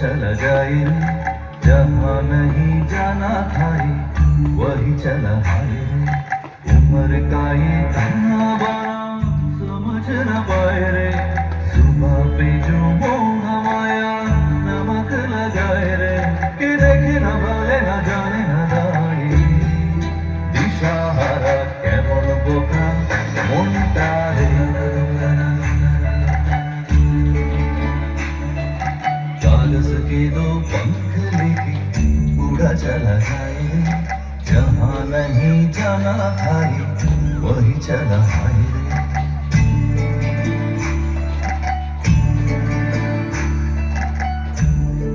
चला जाए रे, जहाँ नहीं जाना था रे, वही चला हाय रे। उम्र का ये ताना बाना समझ न पाए रे, सुबह पे जो मोह माया नमक लगाए रे, कि देखे न भले न जाने न दाए। दिशाहारा केमन बोका মনটা রে, कागज के दो पंख लेके उड़ा चला जाए रे, जहाँ नहीं जाना था रे, वही चला हाय रे।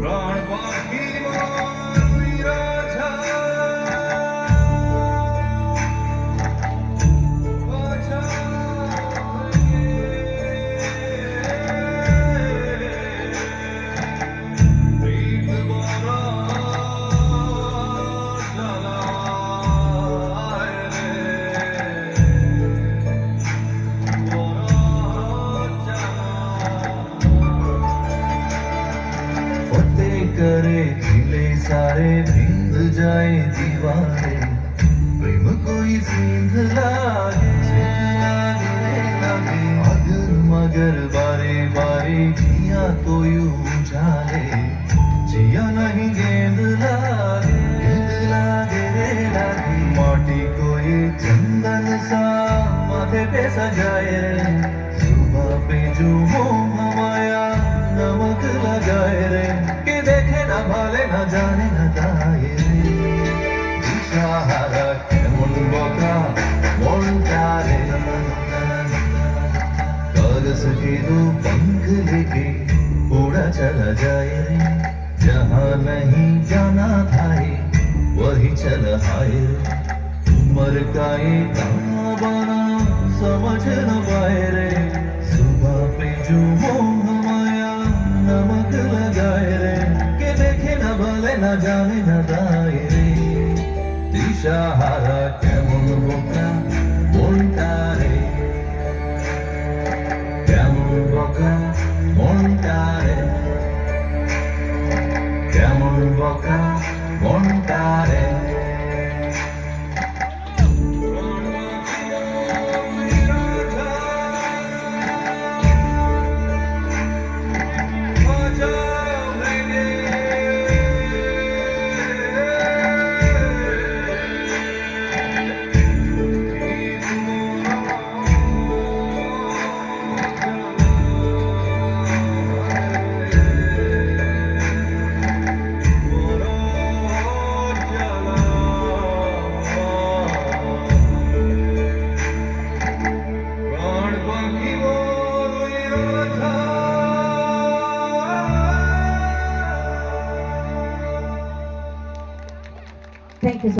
प्राण पाखी मोरी राजा, बाजा प्रीत बरा चलाए रे, करे खिले सारे भिंद जाए दीवारें, प्रेम कोई सींध लागे लागे, अगर मगर बारे बारे जिया तो यूं उजाले, जिया नहीं गेंद लागे रे लागे, माटी को ये चंदन सा माथे पे सजाए रे, सुबह पे जो मोह माया नमक लगाए रे, कि देखे न भाले न जाने न दाए रे। दिशाहारा केमन बोका মনটা রে, कागज के दो पंख लेके उड़ा चला जाए रे, जहाँ नहीं जाना था रे, वही चला हाय रे। उम्र का ये ताना बाना समझ न पाए रे, सुबह पे जो मोह माया नमक लगाए रे, कि देखे न भले न जाने न दाए रे। दिशाहारा केमन बोका মনটা রে, কেমন বোকা মনটা রে, কেমন বোকা মনটা রে। Thank you so